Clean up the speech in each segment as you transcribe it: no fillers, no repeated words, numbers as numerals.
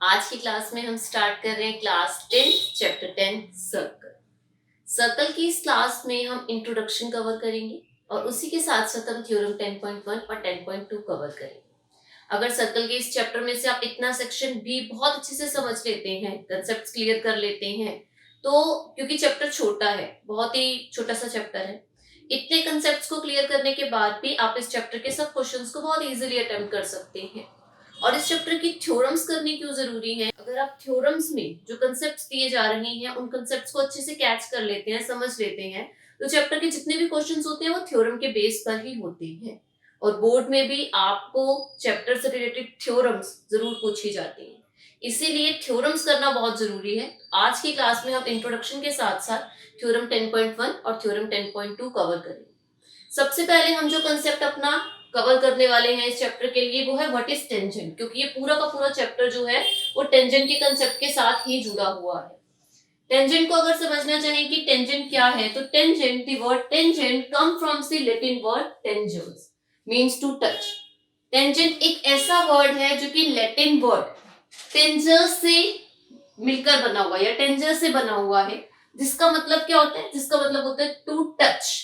आज की क्लास में हम स्टार्ट कर रहे हैं क्लास 10 चैप्टर 10 सर्कल। सर्कल की इस क्लास में हम इंट्रोडक्शन कवर करेंगे और उसी के साथ साथ हम थ्योरम 10.1 और 10.2 कवर करेंगे। अगर सर्कल के इस चैप्टर में से आप इतना सेक्शन भी बहुत अच्छे से समझ लेते हैं, कंसेप्ट क्लियर कर लेते हैं, तो क्योंकि चैप्टर छोटा है, बहुत ही छोटा सा चैप्टर है, इतने कंसेप्ट्स को क्लियर करने के बाद भी आप इस चैप्टर के सब क्वेश्चंस को बहुत इजीली अटेम्प्ट कर सकते हैं। और इस चैप्टर की थ्योरम्स करनी क्यों जरूरी है? अगर आप थ्योरम्स में जो कंसेप्ट्स दिए जा रहे हैं उन कंसेप्ट्स को अच्छे से कैच कर लेते हैं, समझ लेते हैं, तो चैप्टर के जितने भी क्वेश्चंस होते हैं वो थ्योरम के बेस पर ही होते हैं। और बोर्ड में भी आपको चैप्टर से रिलेटेड थ्योरम्स जरूर पूछी जाती हैं, इसीलिए थ्योरम्स करना बहुत जरूरी है। आज की क्लास में हम इंट्रोडक्शन के साथ साथ थ्योरम 10.1 और थ्योरम 10.2 कवर करेंगे। सबसे पहले हम जो कंसेप्ट अपना कवर करने वाले हैं इस चैप्टर के लिए वो है व्हाट इज टेंजेंट, क्योंकि ये पूरा का पूरा चैप्टर जो है वो टेंजेंट के कंसेप्ट के साथ ही जुड़ा हुआ है। टेंजेंट को अगर समझना चाहें कि टेंजेंट क्या है, तो tangent, the word tangent come from the Latin word tangere, means to touch. Tangent एक ऐसा वर्ड है जो कि लैटिन वर्ड टेंजर्स से मिलकर बना हुआ या टेंजर से बना हुआ है, जिसका मतलब क्या होता है? जिसका मतलब होता है to touch.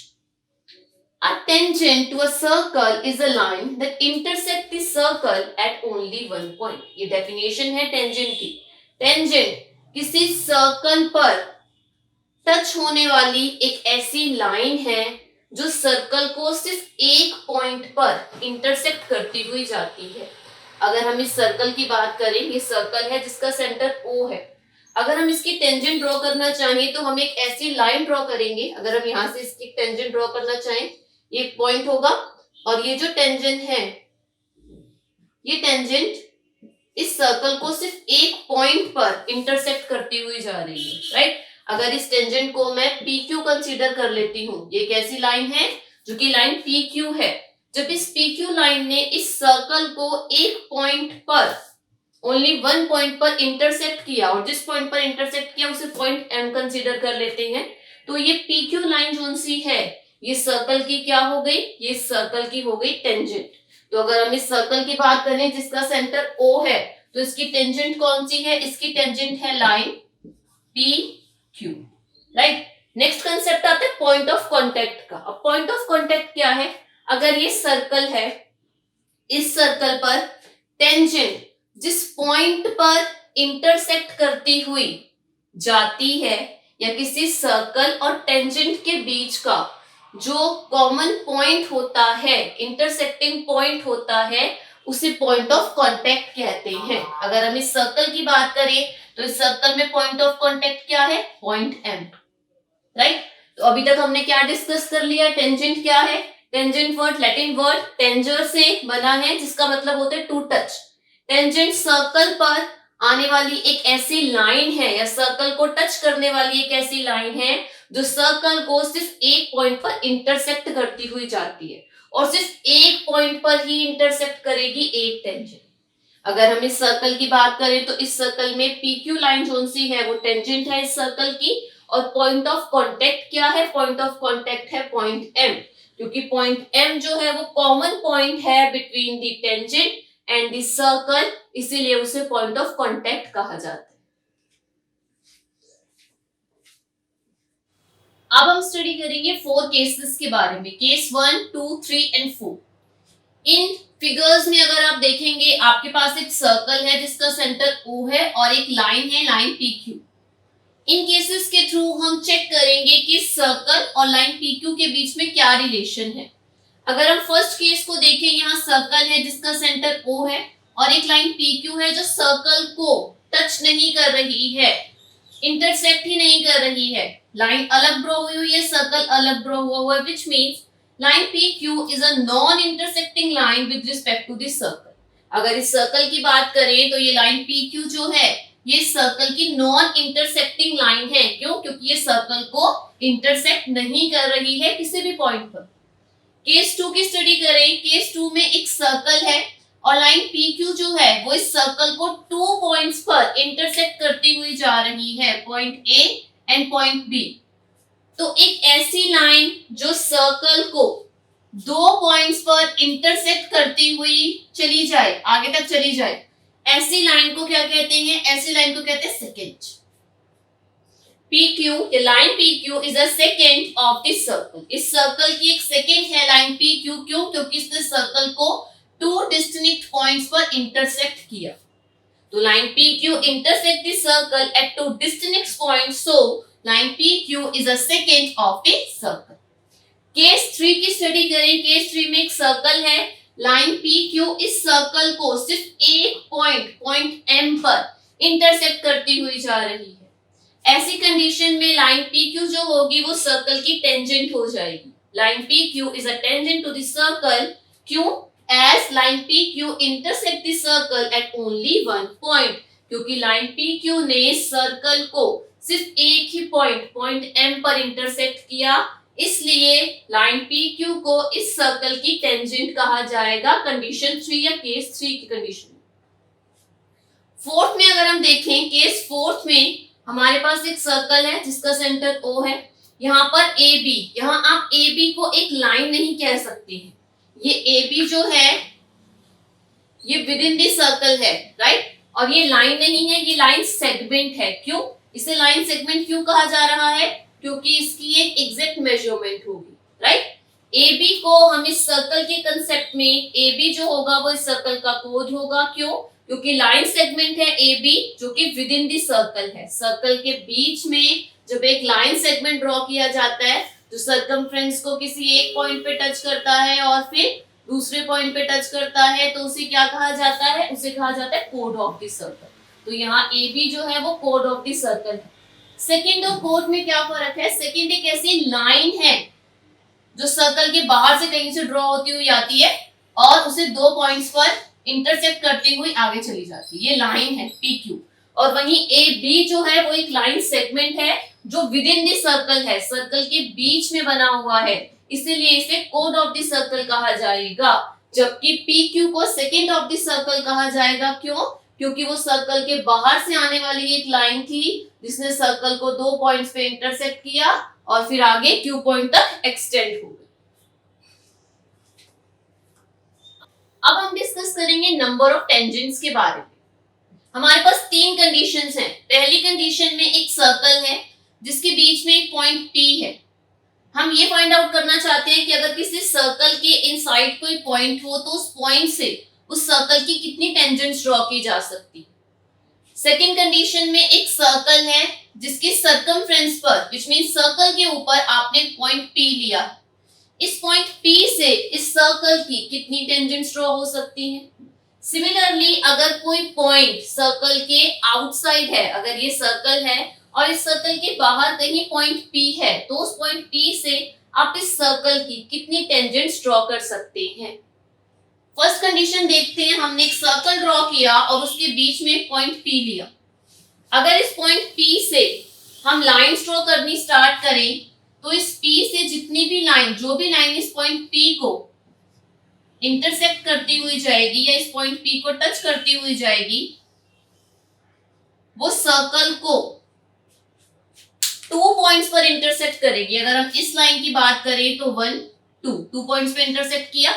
A tangent to a circle is a line that intersects the circle at only one point. ये डेफिनेशन है टेंजेंट की। टेंजेंट किसी सर्कल पर टच होने वाली एक ऐसी लाइन है जो सर्कल को सिर्फ एक पॉइंट पर इंटरसेक्ट करती हुई जाती है। अगर हम इस सर्कल की बात करें, ये सर्कल है जिसका सेंटर O है। अगर हम इसकी टेंजेंट ड्रॉ करना चाहें तो हम एक ऐसी लाइन ड्रॉ करेंगे। अगर हम यहाँ से इसकी टेंजेंट ड्रॉ करना चाहें, ये एक पॉइंट होगा और ये जो टेंजेंट है, ये टेंजेंट इस सर्कल को सिर्फ एक पॉइंट पर इंटरसेक्ट करती हुई जा रही है, राइट। अगर इस टेंजेंट को मैं PQ कंसीडर कर लेती हूँ, ये एक ऐसी लाइन है जो कि लाइन PQ है। जब इस PQ लाइन ने इस सर्कल को एक पॉइंट पर, ओनली वन पॉइंट पर इंटरसेक्ट किया, और जिस पॉइंट पर इंटरसेक्ट किया उसे पॉइंट M कंसीडर कर लेते हैं, तो ये PQ लाइन जोन सी है, ये सर्कल की क्या हो गई? ये सर्कल की हो गई टेंजेंट। तो अगर हम इस सर्कल की बात करें जिसका सेंटर O है, तो इसकी टेंजेंट कौन सी है? इसकी टेंजेंट है line PQ, right. Next concept आता है पॉइंट ऑफ कांटेक्ट का। अब पॉइंट ऑफ कांटेक्ट क्या है? अगर ये सर्कल है, इस सर्कल पर टेंजेंट जिस पॉइंट पर इंटरसेक्ट करती हुई जाती है, या किसी सर्कल और टेंजेंट के बीच का जो कॉमन पॉइंट होता है, इंटरसेक्टिंग पॉइंट होता है, उसे पॉइंट ऑफ कांटेक्ट कहते हैं। अगर हम इस सर्कल की बात करें तो इस सर्कल में पॉइंट ऑफ कांटेक्ट क्या है? Point M, right. तो अभी तक हमने क्या डिस्कस कर लिया? टेंजेंट क्या है? टेंजेंट वर्ड लैटिन वर्ड टेंजर से बना है, जिसका मतलब होता है टू टच। टेंजेंट सर्कल पर आने वाली एक ऐसी लाइन है, या सर्कल को टच करने वाली एक ऐसी लाइन है जो सर्कल को सिर्फ एक पॉइंट पर इंटरसेक्ट करती हुई जाती है, और सिर्फ एक पॉइंट पर ही इंटरसेक्ट करेगी एक टेंजेंट। अगर हम इस सर्कल की बात करें तो इस सर्कल में PQ लाइन जोन सी है वो टेंजेंट है इस सर्कल की, और पॉइंट ऑफ कांटेक्ट क्या है? पॉइंट ऑफ कांटेक्ट है पॉइंट M, क्योंकि पॉइंट M जो है वो कॉमन पॉइंट है between the tangent and the circle, इसीलिए उसे पॉइंट ऑफ कांटेक्ट कहा जाता है। अब हम स्टडी करेंगे 4 केसेस के बारे में, केस 1, 2, 3 एंड 4। इन फिगर्स में अगर आप देखेंगे, आपके पास एक सर्कल है जिसका सेंटर O है और एक लाइन है, लाइन PQ। इन केसेस के थ्रू हम चेक करेंगे कि सर्कल और लाइन PQ के बीच में क्या रिलेशन है। अगर हम फर्स्ट केस को देखें, यहाँ सर्कल है जिसका सेंटर O है और एक लाइन PQ है जो सर्कल को टच नहीं कर रही है, इंटरसेक्ट ही नहीं कर रही है। लाइन अलग ड्रॉ हुई है, सर्कल अलग ड्रॉ हुआ है, which means line PQ is a non intersecting line with respect to this circle. अगर इस सर्कल की बात करें तो ये लाइन PQ जो है ये सर्कल की नॉन इंटरसेक्टिंग लाइन है। क्यों? क्योंकि ये सर्कल को इंटरसेक्ट नहीं कर रही है किसी भी पॉइंट पर। केस 2 की स्टडी करें। केस 2 में एक सर्कल है और लाइन PQ जो है वो इस सर्कल को 2 पॉइंट्स पर इंटरसेक्ट करती हुई जा रही है, point A and point B। तो एक ऐसी लाइन जो सर्कल को 2 पॉइंट्स पर इंटरसेक्ट करती हुई चली जाए, आगे तक चली जाए, ऐसी लाइन को क्या कहते हैं, ऐसी लाइन को कहते हैं सेकेंड। PQ, ये line PQ is a second of this circle, इस सर्कल की एक सेकेंड है लाइन PQ। क्यों? क्योंकि इसने सर्कल को टू डिस्टिंक्ट पॉइंट्स पर इंटरसेक्ट किया। तो line PQ intersect this circle eight two distinct points, so line PQ is a second of this circle. Case 3 की स्टडी करें। केस 3 में एक सर्कल है, लाइन PQ इस सर्कल को सिर्फ एक पॉइंट M पर इंटरसेक्ट करती हुई जा रही है। ऐसी कंडीशन में लाइन PQ जो होगी वो सर्कल की टेंजेंट हो जाएगी। Line PQ is a tangent to this circle. क्यों? As line PQ intersect this circle at only one point, क्योंकि लाइन PQ ने सर्कल को सिर्फ एक ही पॉइंट M पर इंटरसेक्ट किया, इसलिए लाइन PQ को इस सर्कल की टेंजेंट कहा जाएगा। कंडीशन 3 या केस 3 की कंडीशन। फोर्थ में अगर हम देखें, केस फोर्थ में हमारे पास एक सर्कल है जिसका सेंटर O है, यहाँ पर AB, यहाँ आप AB को एक लाइन नहीं कह सकते हैं, ये AB जो है ये विद इन दिस सर्कल है, राइट, और ये लाइन नहीं है, ये लाइन सेगमेंट है। क्यों इसे लाइन सेगमेंट क्यों कहा जा रहा है? क्योंकि इसकी एक एग्जैक्ट मेजरमेंट होगी, राइट। AB को हम इस सर्कल के कंसेप्ट में, AB जो होगा वो इस सर्कल का कोड होगा। क्यों? क्योंकि लाइन सेगमेंट है AB जो कि विद इन दी सर्कल है। सर्कल के बीच में जब एक लाइन सेगमेंट ड्रॉ किया जाता है जो सर्कमफ्रेंस को किसी एक पॉइंट पे टच करता है और फिर दूसरे पॉइंट पे टच करता है, तो उसे क्या कहा जाता है? उसे कहा जाता है कोड ऑफ द सर्कल। तो यहाँ AB जो है वो कोड ऑफ द सर्कल है। सेकेंड और कोड में क्या फर्क है? सेकेंड एक ऐसी लाइन है जो सर्कल के बाहर से कहीं से ड्रॉ होती हुई आती है और उसे दो पॉइंट्स पर इंटरसेक्ट करती हुई आगे चली जाती है, ये लाइन है PQ। और वहीं AB जो है वो एक लाइन सेगमेंट है जो विद इन द सर्कल है, सर्कल के बीच में बना हुआ है, इसीलिए इसे कोड ऑफ द सर्कल कहा जाएगा। जबकि PQ को सेकेंड ऑफ द सर्कल कहा जाएगा। क्यों? क्योंकि वो सर्कल के बाहर से आने वाली एक लाइन थी जिसने सर्कल को दो पॉइंट्स पे इंटरसेक्ट किया और फिर आगे Q पॉइंट तक एक्सटेंड हो गई। अब हम डिस्कस करेंगे नंबर ऑफ टेंजेंट्स के बारे में। हमारे पास तीन कंडीशंस हैं। पहली कंडीशन में एक सर्कल है जिसके बीच में एक पॉइंट P है। हम ये फाइंड आउट करना चाहते हैं कि अगर किसी सर्कल के इनसाइड कोई पॉइंट हो तो उस पॉइंट से उस सर्कल की कितनी टेंजेंट्स ड्रॉ की जा सकती। सेकेंड कंडीशन में एक सर्कल है जिसके सर्कमफ्रेंस पर, व्हिच मींस सर्कल के ऊपर आपने पॉइंट P लिया, इस पॉइंट P से इस सर्कल की कितनी टेंजेंट्स ड्रॉ हो सकती हैं। सिमिलरली अगर कोई पॉइंट सर्कल के आउटसाइड है, अगर ये सर्कल है और इस सर्कल के बाहर कहीं पॉइंट P है, तो उस पॉइंट P से आप इस सर्कल की कितनी टेंजेंट्स ड्रॉ कर सकते हैं। फर्स्ट कंडीशन देखते हैं। हमने एक सर्कल ड्रॉ किया और उसके बीच में एक पॉइंट P लिया। अगर इस पॉइंट P से हम लाइंस ड्रॉ करनी स्टार्ट करें तो इस P से जितनी भी लाइन, जो भी लाइन इस पॉइंट P को इंटरसेक्ट करती हुई जाएगी या इस पॉइंट P को टच करती हुई जाएगी, वो सर्कल को टू पॉइंट्स पर इंटरसेक्ट करेगी। अगर हम इस लाइन की बात करें तो 1 2 टू पॉइंट्स पे इंटरसेक्ट किया।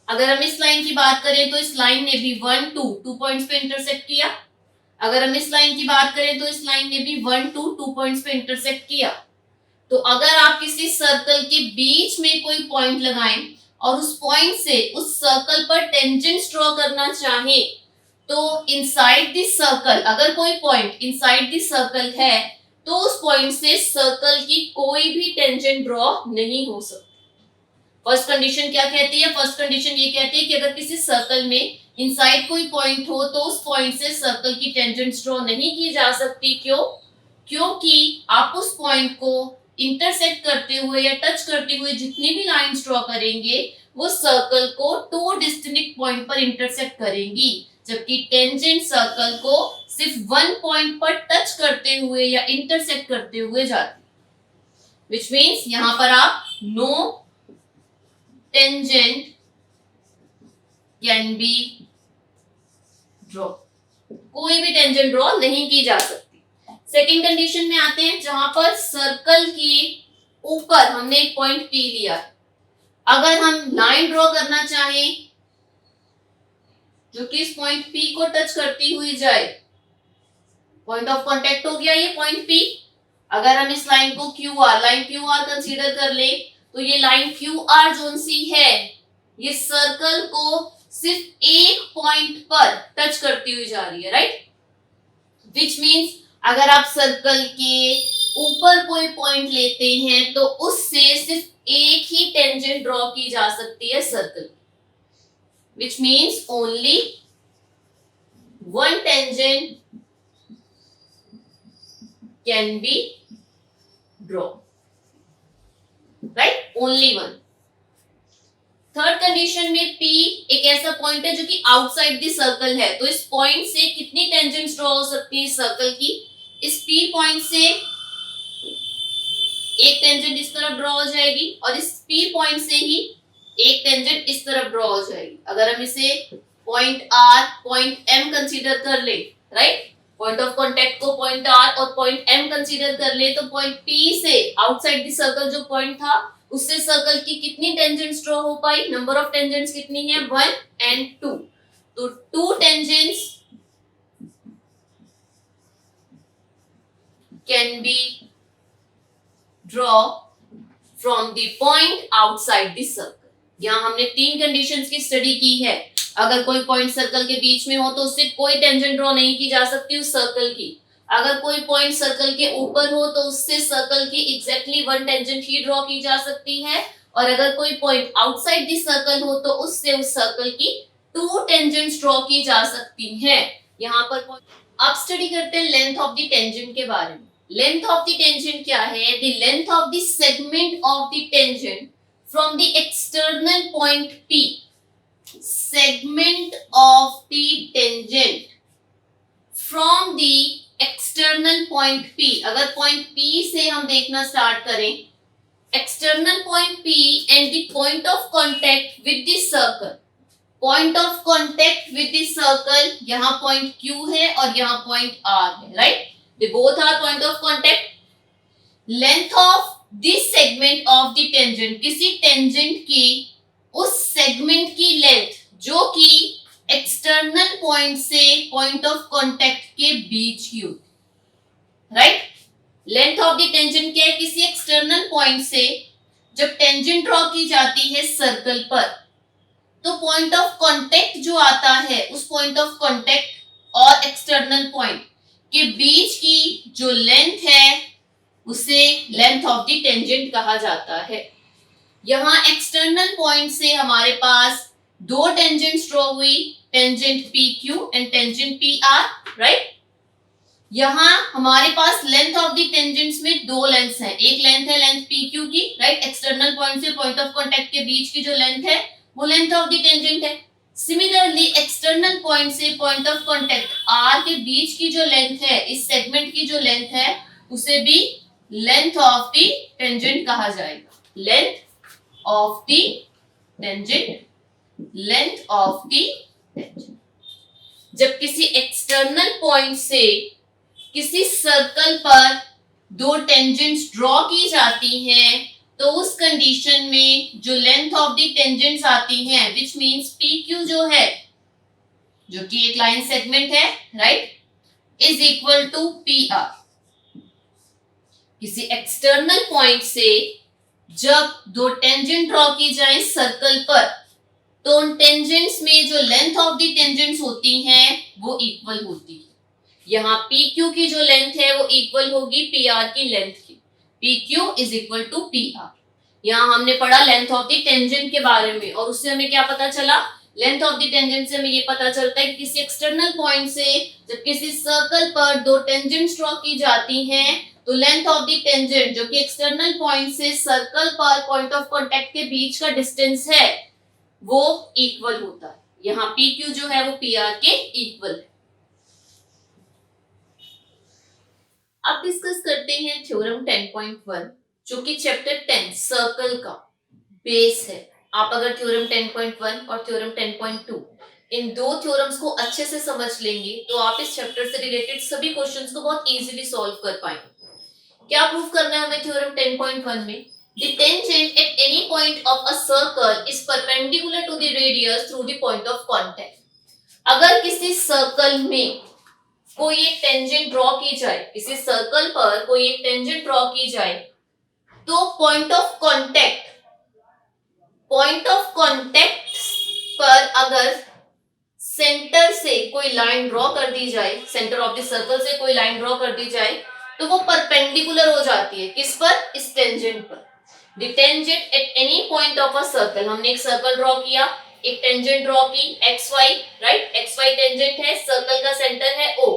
अगर हम इस लाइन की बात करें तो इस लाइन ने भी 1 2 टू पॉइंट्स पे इंटरसेक्ट किया। अगर हम इस लाइन की बात करें तो इस लाइन ने भी 1 2 टू पॉइंट्स पे इंटरसेक्ट किया। तो अगर आप किसी सर्कल के बीच में कोई पॉइंट लगाएं और उस पॉइंट से उस सर्कल पर टेंजेंट्स ड्रॉ करना चाहें तो इनसाइड दिस सर्कल, अगर कोई पॉइंट इनसाइड दिस सर्कल है तो उस पॉइंट से सर्कल की कोई भी टेंजेंट ड्रॉ नहीं हो सकती। फर्स्ट कंडीशन क्या कहती है? फर्स्ट कंडीशन ये कहती है कि अगर किसी सर्कल में इनसाइड कोई पॉइंट हो तो उस पॉइंट से सर्कल की टेंजेंट्स ड्रॉ नहीं की जा सकती। क्यों? क्योंकि आप उस पॉइंट को इंटरसेक्ट करते हुए या टच करते हुए जितनी भी लाइंस ड्रॉ करेंगे वो सर्कल को टू डिस्टिंक्ट पॉइंट पर इंटरसेक्ट करेंगी, जबकि टेंजेंट सर्कल को सिर्फ वन पॉइंट पर टच करते हुए या इंटरसेक्ट करते हुए जाती, व्हिच मींस यहां पर आप no tangent can be draw, कोई भी टेंजेंट ड्रॉ नहीं की जा सकती। सेकेंड कंडीशन में आते हैं जहां पर सर्कल के ऊपर हमने एक पॉइंट P लिया। अगर हम लाइन ड्रॉ करना चाहें जो कि इस पॉइंट P को टच करती हुई जाए। पॉइंट ऑफ कांटेक्ट हो गया ये पॉइंट P। अगर हम इस लाइन को लाइन क्यू आर कंसीडर कर ले तो ये लाइन क्यू आर जोन सी है, ये सर्कल को सिर्फ एक पॉइंट पर टच करती हुई जा रही है, राइट। विच मीन्स अगर आप सर्कल के ऊपर कोई पॉइंट लेते हैं तो उससे सिर्फ एक ही टेंजेंट ड्रॉ की जा सकती है circle, which means only one tangent can be draw, right, only one. Third condition में P एक ऐसा पॉइंट है जो कि आउटसाइड द सर्कल है, तो इस पॉइंट से कितनी टेंजेंट्स ड्रॉ हो सकती है सर्कल की। इस P पॉइंट से एक टेंजेंट इस तरफ ड्रॉ हो जाएगी और इस P पॉइंट से ही एक टेंजेंट इस तरफ ड्रॉ हो जाएगी। अगर हम इसे point R point M consider कर ले, राइट, पॉइंट ऑफ कांटेक्ट को पॉइंट R और पॉइंट M कंसीडर कर ले तो पॉइंट P से आउटसाइड द सर्कल जो पॉइंट था उससे सर्कल की कितनी टेंजेंट्स ड्रॉ हो पाई, नंबर ऑफ टेंजेंट्स कितनी है, 1 and 2। तो 2 tangents can be draw from the point outside the circle. यहां हमने 3 कंडीशंस की स्टडी की है। अगर कोई पॉइंट सर्कल के बीच में हो तो उससे कोई टेंजेंट ड्रॉ नहीं की जा सकती उस सर्कल की। अगर कोई पॉइंट सर्कल के ऊपर हो तो उससे सर्कल की एग्जैक्टली वन टेंजेंट ही ड्रॉ की जा सकती है, और अगर कोई पॉइंट आउटसाइड द सर्कल हो तो उससे उस सर्कल की 2 टेंजेंट्स ड्रॉ की जा सकती हैं। यहाँ पर अब स्टडी करते हैं लेंथ ऑफ द टेंजेंट के बारे में। लेंथ ऑफ द टेंजेंट क्या है, the length of the segment of the tangent from the external point P। segment of the tangent from the external point P। अगर point P से हम देखना start करें, external point P and the point of contact with the circle, point of contact with the circle यहाँ point Q है और यहाँ point R है, right, they both are point of contact। length of this segment of the tangent, किसी tangent की उस segment की length जो कि एक्सटर्नल पॉइंट से पॉइंट ऑफ कांटेक्ट के बीच की होती, right. Length of the tangent क्या है, किसी एक्सटर्नल पॉइंट से जब टेंजेंट ड्रॉ की जाती है सर्कल पर तो पॉइंट ऑफ कांटेक्ट जो आता है उस पॉइंट ऑफ कांटेक्ट और एक्सटर्नल पॉइंट के बीच की जो लेंथ है उसे लेंथ ऑफ द टेंजेंट कहा जाता है। यहाँ एक्सटर्नल पॉइंट से हमारे पास 2 टेंजेंट्स ड्रॉ हुई, tangent PQ and tangent PR, right. यहाँ हमारे पास लेंथ ऑफ द टेंजेंट्स में 2 लेंथ्स हैं, एक लेंथ है लेंथ PQ की, राइट, एक्सटर्नल पॉइंट से पॉइंट ऑफ कांटेक्ट के बीच की जो लेंथ है वो लेंथ ऑफ द टेंजेंट है। सिमिलरली एक्सटर्नल पॉइंट से पॉइंट ऑफ कांटेक्ट R के बीच की जो लेंथ है, इस सेगमेंट की जो लेंथ है उसे भी लेंथ ऑफ द टेंजेंट कहा जाएगा। Length of the tangent, length of the tangent। जब किसी एक्सटर्नल पॉइंट से किसी सर्कल पर 2 टेंजेंट्स ड्रॉ की जाती हैं तो उस कंडीशन में जो लेंथ ऑफ द टेंजेंट्स आती हैं, विच मीन्स PQ जो है, जो कि एक लाइन सेगमेंट है, right, is equal to PR। किसी एक्सटर्नल पॉइंट से जब 2 टेंजेंट ड्रॉ की जाए सर्कल पर तो उन टेंजेंट्स में जो लेंथ ऑफ द टेंजेंट्स होती हैं वो इक्वल होती है। यहाँ PQ की जो लेंथ है वो इक्वल होगी PR की लेंथ की। PQ is equal to PR। यहाँ हमने पढ़ा लेंथ ऑफ द टेंजेंट के बारे में और उससे हमें क्या पता चला, लेंथ ऑफ द टेंजेंट से हमें ये पता चलता है कि किसी एक्सटर्नल पॉइंट से जब किसी सर्कल पर 2 टेंजेंट्स ड्रॉ की जाती हैं तो लेंथ ऑफ द टेंजेंट जो कि एक्सटर्नल पॉइंट से सर्कल पर पॉइंट ऑफ कांटेक्ट के बीच का डिस्टेंस है वो इक्वल होता है। यहाँ PQ जो है वो PR के इक्वल है। अब डिस्कस करते हैं थ्योरम 10.1 जो कि चैप्टर 10 सर्कल का बेस है। आप अगर थ्योरम 10.1 और थ्योरम 10.2 इन 2 थ्योरम्स को अच्छे से समझ लेंगे तो आप इस चैप्टर से रिलेटेड सभी क्वेश्चंस को बहुत इजीली सॉल्व कर पाएंगे। क्या प्रूव करना है हमें थ्योरम 10.1 में, the tangent at any point of a circle is perpendicular to the radius through the point of contact। अगर किसी सर्कल में कोई एक टेंजेंट ड्रॉ की जाए, किसी सर्कल पर कोई एक टेंजेंट ड्रॉ की जाए, तो पॉइंट ऑफ कॉन्टेक्ट पर अगर सेंटर से कोई लाइन ड्रॉ कर दी जाए, सेंटर ऑफ द सर्कल से कोई लाइन ड्रॉ कर दी जाए, तो वो परपेंडिकुलर हो जाती है किस पर? इस टेंजेंट पर। The tangent at any point of a circle, हमने एक सर्कल ड्रॉ किया, एक टेंजेंट ड्रॉ की X Y, right, X Y tangent है, सर्कल का सेंटर है O.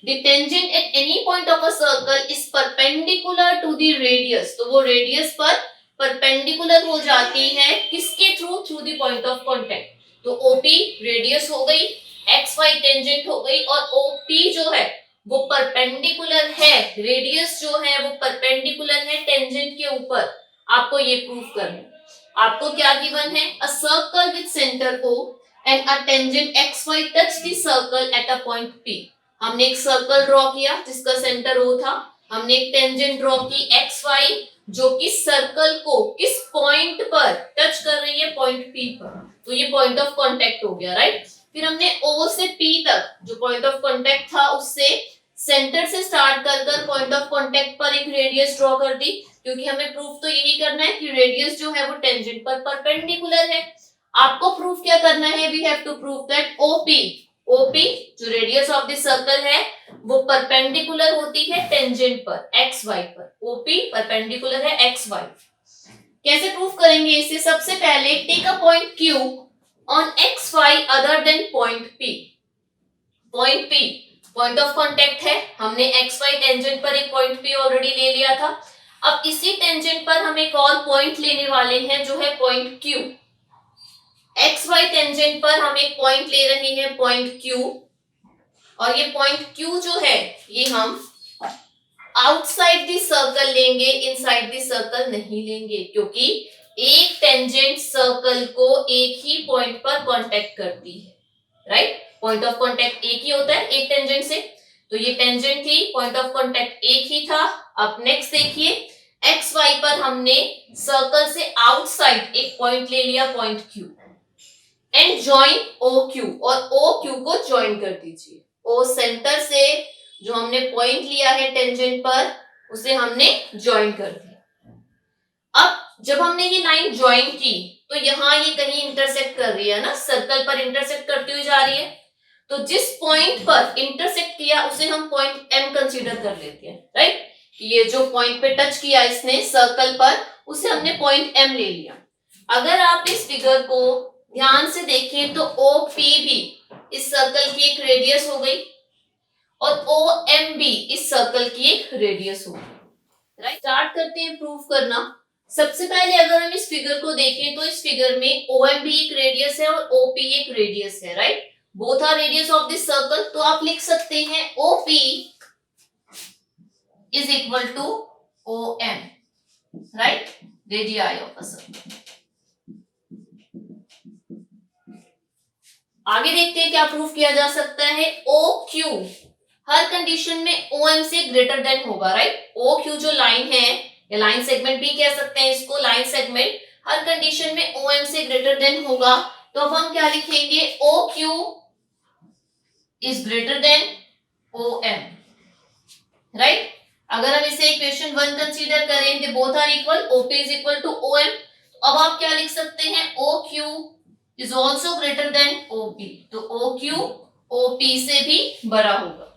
The tangent at any point of a circle is perpendicular to the radius, तो वो रेडियस पर परपेंडिकुलर हो जाती है किसके through? Through the point of contact. तो OP रेडियस हो गई, XY टेंजेंट हो गई, और OP जो है वो परपेंडिकुलर है, रेडियस जो है वो परपेंडिकुलर है टेंजेंट के ऊपर। आपको ये प्रूव करना है। आपको क्या गिवन है? A circle with centre O and a tangent XY touch the circle at a point P. हमने एक सर्कल ड्रॉ किया जिसका सेंटर O था, हमने एक टेंजेंट ड्रॉ की XY जो कि सर्कल को किस पॉइंट पर टच कर रही है? पॉइंट P पर। तो ये पॉइंट ऑफ कांटेक्ट हो गया, राइट। फिर हमने O से P तक जो पॉइंट ऑफ कांटेक्ट था उससे सेंटर से स्टार्ट कर पॉइंट ऑफ कांटेक्ट पर एक रेडियस ड्रॉ कर दी, क्योंकि हमें प्रूफ तो यही करना है कि रेडियस जो है वो टेंजेंट पर परपेंडिकुलर है। आपको प्रूफ क्या करना है? We have to prove that OP जो रेडियस ऑफ द सर्कल है वो परपेंडिकुलर होती है टेंजेंट पर XY पर। OP परपेंडिकुलर है XY। कैसे प्रूफ करेंगे इसे? सबसे पहले take a point Q on XY other than point P। Point P point of contact है, हमने XY टेंजेंट पर एक पॉइंट P ऑलरेडी ले लिया था। अब इसी टेंजेंट पर हम एक और पॉइंट लेने वाले हैं जो है पॉइंट Q। XY टेंजेंट पर हम एक पॉइंट ले रहे हैं पॉइंट Q, और ये पॉइंट Q जो है ये हम आउटसाइड द सर्कल लेंगे, इनसाइड द सर्कल नहीं लेंगे, क्योंकि एक टेंजेंट सर्कल को एक ही पॉइंट पर कांटेक्ट करती है, राइट। पॉइंट ऑफ कांटेक्ट एक ही होता है एक टेंजेंट से, तो ये टेंजेंट थी, पॉइंट ऑफ कांटेक्ट एक ही था। अब नेक्स्ट देखिए, XY पर हमने सर्कल से आउटसाइड एक पॉइंट ले लिया point Q and join OQ, और OQ को ज्वाइन कर दीजिए। O सेंटर से जो हमने पॉइंट लिया है टेंजेंट पर उसे हमने ज्वाइन कर दिया। अब जब हमने ये लाइन ज्वाइन की तो यहाँ ये कहीं इंटरसेक्ट कर रही है ना, सर्कल पर इंटरसेक्ट करती हुई जा रही है, तो जिस पॉइंट पर इंटरसेक्ट किया उसे हम पॉइंट M कंसीडर कर लेते हैं, राइट। ये जो पॉइंट पे टच किया इसने सर्कल पर उसे हमने पॉइंट M ले लिया। अगर आप इस फिगर को ध्यान से देखें तो OP भी इस सर्कल की एक रेडियस हो गई और OM भी इस सर्कल की एक रेडियस हो गई, राइट। स्टार्ट करते हैं प्रूफ करना। सबसे पहले अगर हम इस फिगर को देखें तो इस फिगर में OM भी एक रेडियस है और OP एक रेडियस है, right. Both are radius of this circle, तो आप लिख सकते हैं OP is equal to OM, right, radii of a circle. आगे देखते हैं क्या प्रूफ किया जा सकता है। OQ हर कंडीशन में OM से ग्रेटर देन होगा, राइट। OQ जो लाइन है या लाइन सेगमेंट भी कह सकते हैं इसको, लाइन सेगमेंट हर कंडीशन में OM से ग्रेटर देन होगा। तो अब हम क्या लिखेंगे? OQ is greater than OM, right. अगर हम इसे इक्वेशन 1 कंसीडर करें, they both are equal, OP is equal to OM, अब आप क्या लिख सकते हैं? OQ is also greater than OP, तो OQ OP से भी बड़ा होगा।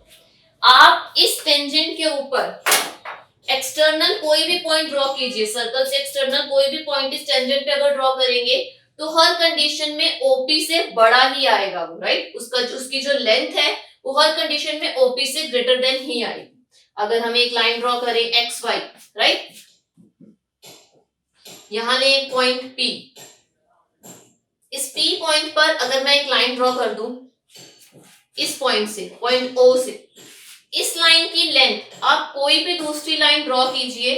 आप इस टेंजेंट के ऊपर एक्सटर्नल कोई भी पॉइंट ड्रॉ कीजिए, सर्कल से एक्सटर्नल कोई भी पॉइंट इस टेंजेंट पे अगर ड्रॉ करेंगे तो हर कंडीशन में OP से बड़ा ही आएगा वो, राइट। उसकी जो लेंथ है वो हर कंडीशन में OP से ग्रेटर देन ही आएगी। अगर हम एक लाइन ड्रॉ करें XY, राइट, यहां ले एक पॉइंट P, इस P पॉइंट पर अगर मैं एक लाइन ड्रॉ कर दूं इस पॉइंट से, पॉइंट O से, इस लाइन की लेंथ आप कोई भी दूसरी लाइन ड्रॉ कीजिए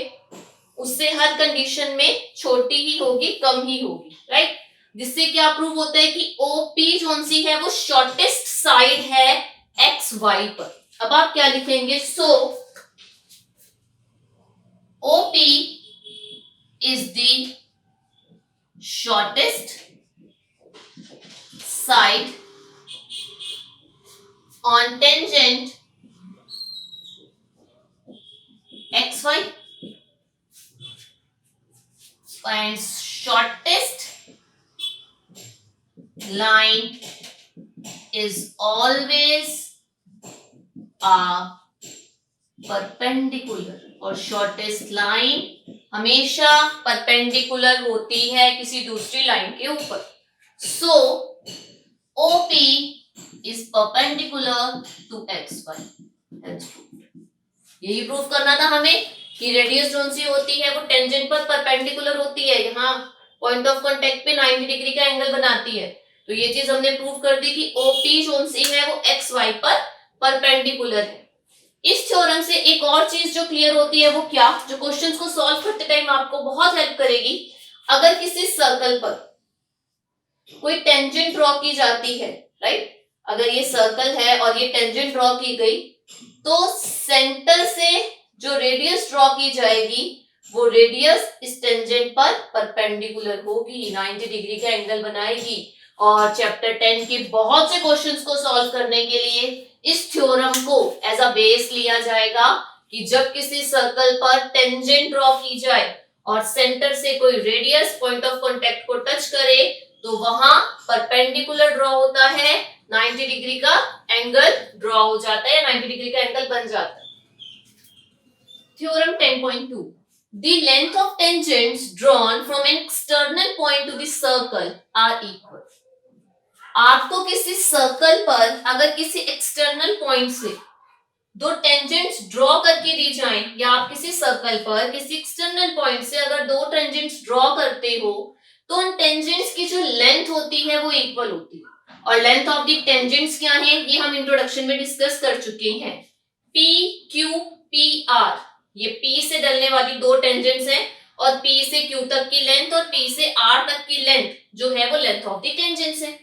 उससे हर कंडीशन में छोटी ही होगी, कम ही होगी, राइट। जिससे क्या प्रूव होता है कि OP जोन सी है वो शॉर्टेस्ट साइड है XY पर। अब आप क्या लिखेंगे? सो OP is the shortest side on tangent xy and shortest line is always a perpendicular, और shortest line हमेशा परपेंडिकुलर होती है किसी दूसरी लाइन के ऊपर. So OP is perpendicular to XY. यही प्रूफ करना था हमें कि रेडियस जोन सी होती है वो टेंजेंट पर परपेंडिकुलर होती है, यहाँ पॉइंट ऑफ कांटेक्ट पे 90 डिग्री का एंगल बनाती है. तो ये चीज हमने प्रूव कर दी कि OP जोन सी है वो XY पर परपेंडिकुलर है. इस थ्योरम से एक और चीज जो क्लियर होती है वो क्या, जो क्वेश्चंस को सॉल्व करते टाइम आपको बहुत हेल्प करेगी. अगर किसी सर्कल पर कोई टेंजेंट ड्रॉ की जाती है, राइट, अगर ये सर्कल है और ये टेंजेंट ड्रॉ की गई, तो सेंटर से जो रेडियस ड्रॉ की जाएगी वो रेडियस इस टेंजेंट पर परपेंडिकुलर होगी, 90 डिग्री का एंगल बनाएगी. और चैप्टर 10 के बहुत से क्वेश्चंस को सॉल्व करने के लिए इस थ्योरम को एज अ बेस लिया जाएगा कि जब किसी सर्कल पर टेंजेंट ड्रॉ की जाए और सेंटर से कोई रेडियस पॉइंट ऑफ कांटेक्ट को टच करे तो वहां परपेंडिकुलर ड्रॉ होता है, 90 डिग्री का एंगल ड्रॉ हो जाता है, 90 डिग्री का एंगल बन जाता है. Theorem 10.2 The length of tangents drawn from an external point to the circle are equal. आपको किसी सर्कल पर अगर किसी एक्सटर्नल पॉइंट से दो टेंजेंट्स ड्रॉ करके दी जाएं, या आप किसी सर्कल पर किसी एक्सटर्नल पॉइंट से अगर दो टेंजेंट्स ड्रॉ करते हो तो उन टेंजेंट्स की जो लेंथ होती है वो इक्वल होती है. और लेंथ ऑफ द टेंजेंट्स क्या है ये हम इंट्रोडक्शन में डिस्कस कर चुके हैं. P Q P R, ये P से डलने वाली दो टेंजेंट्स हैं और P से Q तक की लेंथ और P से R तक की लेंथ जो है वो लेंथ ऑफ द टेंजेंट्स है.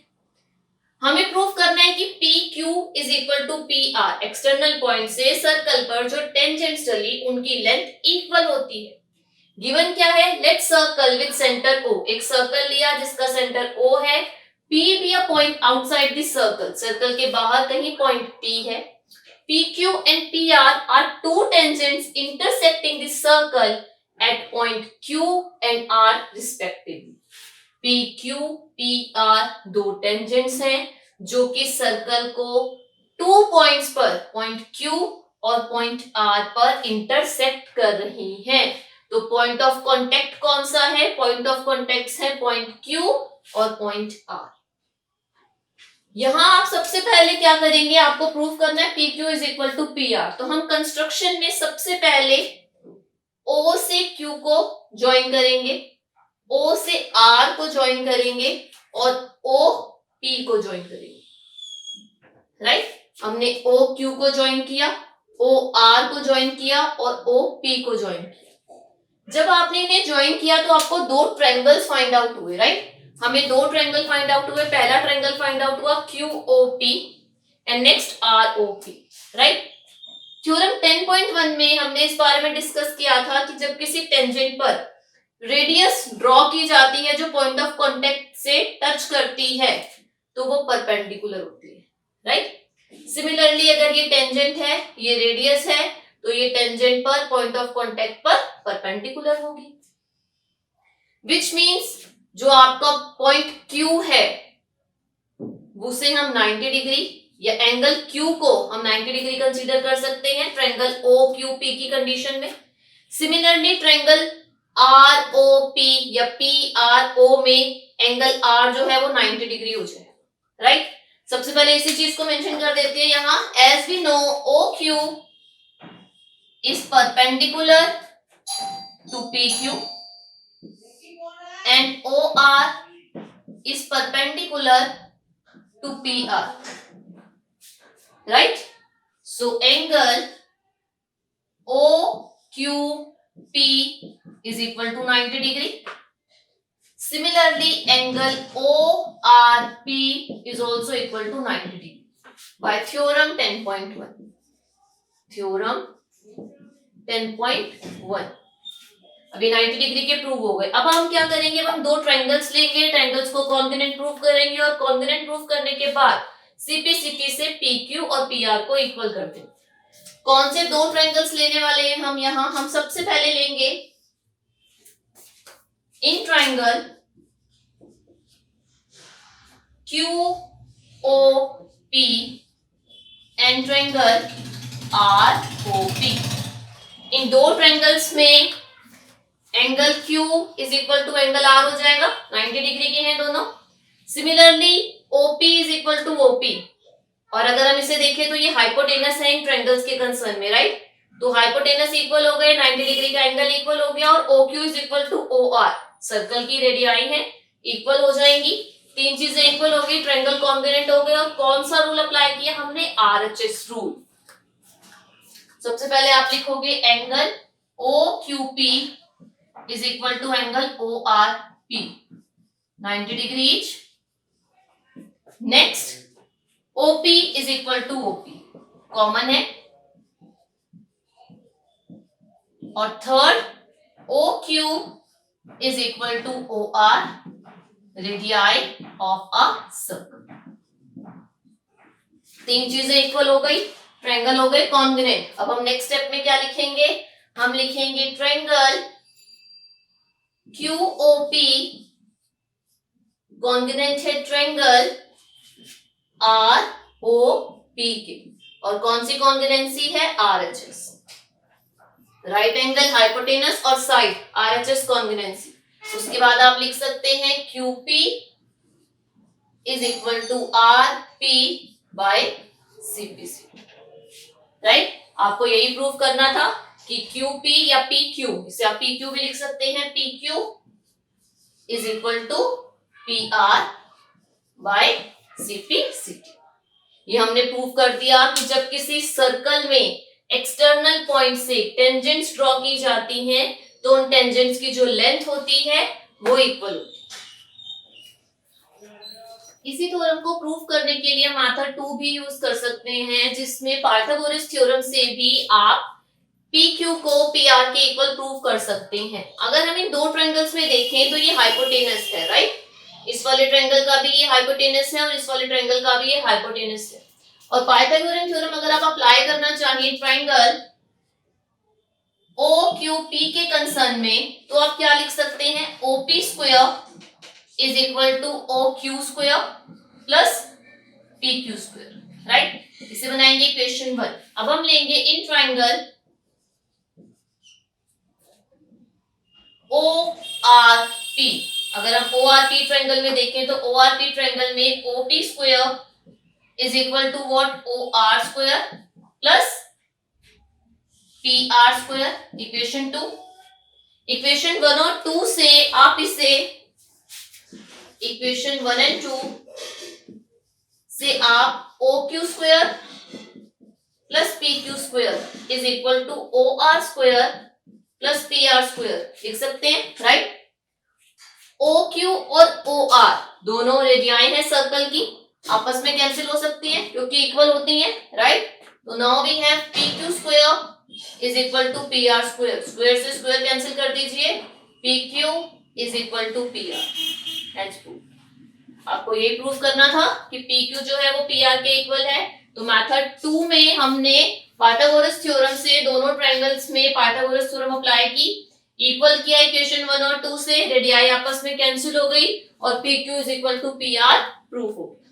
हमें प्रूव करना है कि PQ is equal to PR, external point से सर्कल पर जो टेंजेंट्स डली उनकी लेंथ इक्वल होती है. गिवन क्या है, let circle with centre O, एक सर्कल लिया जिसका सेंटर O है. P be a point outside this circle, circle के बाहर कहीं पॉइंट P है. PQ and PR are two tangents intersecting this circle at point Q and R respectively. PQ PR दो tangents हैं जो कि सर्कल को 2 पॉइंट्स पर, पॉइंट Q और पॉइंट R पर इंटरसेक्ट कर रही हैं. तो पॉइंट ऑफ कांटेक्ट कौन सा है, पॉइंट ऑफ कांटेक्ट है पॉइंट Q और पॉइंट R. यहां आप सबसे पहले क्या करेंगे, आपको प्रूव करना है PQ is equal to PR. तो हम कंस्ट्रक्शन में सबसे पहले O से Q को ज्वाइन करेंगे, O से R को ज्वाइन करेंगे और O P को ज्वाइन करेंगे. राइट, हमने O Q को ज्वाइन किया, O R को ज्वाइन किया और O P को ज्वाइन किया. जब आपने इन्हें ज्वाइन किया तो आपको दो ट्रायंगल्स फाइंड आउट हुए. राइट, हमें दो ट्रायंगल फाइंड आउट हुए. पहला ट्रायंगल फाइंड आउट हुआ QOP and next ROP. Right, theorem 10.1 में हमने इस बारे में डिस्कस किया था कि जब किसी टेंजेंट पर रेडियस ड्रॉ की जाती है जो पॉइंट ऑफ कांटेक्ट से टच करती है तो वो परपेंडिकुलर होती है. राइट, सिमिलरली अगर ये टेंजेंट है, ये रेडियस है, तो ये टेंजेंट पर पॉइंट ऑफ कांटेक्ट पर परपेंडिकुलर होगी. विच मींस जो आपका पॉइंट Q है उसे हम 90 डिग्री या एंगल Q को हम 90 डिग्री कंसीडर कर सकते हैं ट्रायंगल OQP की कंडीशन में. सिमिलरली ट्रायंगल ROP या PRO में एंगल R जो है वो 90 डिग्री हो जाए. राइट, सबसे पहले इसी चीज को मेंशन कर देते हैं यहां. As we know OQ is perpendicular to PQ and OR is perpendicular to PR. Right? So angle OQP is equal to 90 degree. Similarly, angle ORP is also equal to 90 degree by theorem 10.1. Theorem 10.1. अभी 90 degree के prove हो गए. अब हम क्या करेंगे, हम दो ट्रायंगल्स लेंगे, ट्रायंगल्स को कॉन्ग्रुएंट प्रूव करेंगे और कॉन्ग्रुएंट प्रूव करने के बाद CP/CT से PQ और PR को इक्वल कर दें। कौन से दो ट्रायंगल्स लेने वाले हैं हम यहाँ? हम सबसे पहले लेंगे इन triangle QOP and triangle ROP। इन दो ट्रायंगल्स में angle Q is equal to angle R हो जाएगा, 90 डिग्री के हैं दोनों। Similarly OP is equal to OP, और अगर हम इसे देखें तो ये हाइपोटेनस है इन ट्रायंगल्स के कंसर्न में, राइट? तो हाइपोटेनस इक्वल हो गए, 90 डिग्री का एंगल इक्वल हो गया, और OQ is equal to OR, circle की रेडियाई है, इक्वल हो जाएंगी। तीन चीजें इक्वल हो गई, ट्रायंगल कॉन्ग्रुएंट हो गए, और कौन सा रूल अप्लाई किया हमने? RHS rule. सबसे पहले आप लिखोगे angle OQP is equal to angle ORP, 90 degree each. Next OP is equal to OP, common है। और third OQ is equal to OR, radii of a circle. तीन चीजें इक्वल हो गई, ट्रायंगल हो गए कॉन्ग्रुएंट। अब हम नेक्स्ट स्टेप में क्या लिखेंगे? हम लिखेंगे ट्रायंगल QOP कॉन्ग्रुएंट है ट्रायंगल ROP के, और कौन सी कॉन्ग्रुएंसी है? RHS, राइट एंगल, हाइपोटेनस और साइड, RHS कॉन्ग्रुएंसी। उसके बाद आप लिख सकते हैं QP is equal to RP by CP/CT, right? आपको यही प्रूव करना था कि QP या PQ, इसे आप PQ भी लिख सकते हैं, PQ is equal to PR by CP/CT। ये हमने प्रूव कर दिया कि जब किसी सर्कल में एक्सटर्नल पॉइंट से टेंजेंट्स ड्रॉ की जाती हैं तो उन टेंजेंट्स की जो लेंथ होती है वो इक्वल होती है। इसी थ्योरम को प्रूव करने के लिए मेथड 2 भी यूज कर सकते हैं, जिसमें पाइथागोरस थ्योरम से भी आप PQ को PR के इक्वल प्रूव कर सकते हैं। अगर हम इन दो ट्रायंगल्स में देखें तो ये हाइपोटेनस है, राइट? इस वाले ट्रायंगल का भी ये हाइपोटेनस है और इस वाले ट्रायंगल का भी ये हाइपोटेनस है। और पाइथागोरन थ्योरम अगर आप अप्लाई करना चाहिए ट्रायंगल OQP के कंसर्न में, तो आप क्या लिख सकते हैं? OP square is equal to OQ square plus PQ square, right? इसे बनाएंगे इक्वेशन 1। अब हम लेंगे इन ट्रायंगल ORP। अगर हम ORP ट्रायंगल में देखें तो ORP ट्रायंगल में OP square is equal to what? OR square plus PR square, equation 2। Equation 1 और 2 से आप इसे इक्वेशन 1 एंड 2 से आप OQ square plus PQ square is equal to OR square plus PR square लिख सकते हैं, राइट? OQ और OR दोनों रेडियाई है सर्कल की, आपस में कैंसिल हो सकती है क्योंकि इक्वल होती हैं, राइट? तो now we have PQ square is equal to PR square, square से स्क्वायर कैंसिल कर दीजिए, PQ is equal to PR। That's proof. आपको ये प्रूफ करना था कि PQ जो है वो PR के इक्वल है। तो मेथड 2 में हमने पाइथागोरस थ्योरम से दोनों ट्रायंगल्स में पाइथागोरस थ्योरम अप्लाई की, इक्वल किया इक्वेशन 1 और 2 से, रेडियाई आपस में कैंसिल हो गई और PQ is equal to PR proof हो गया।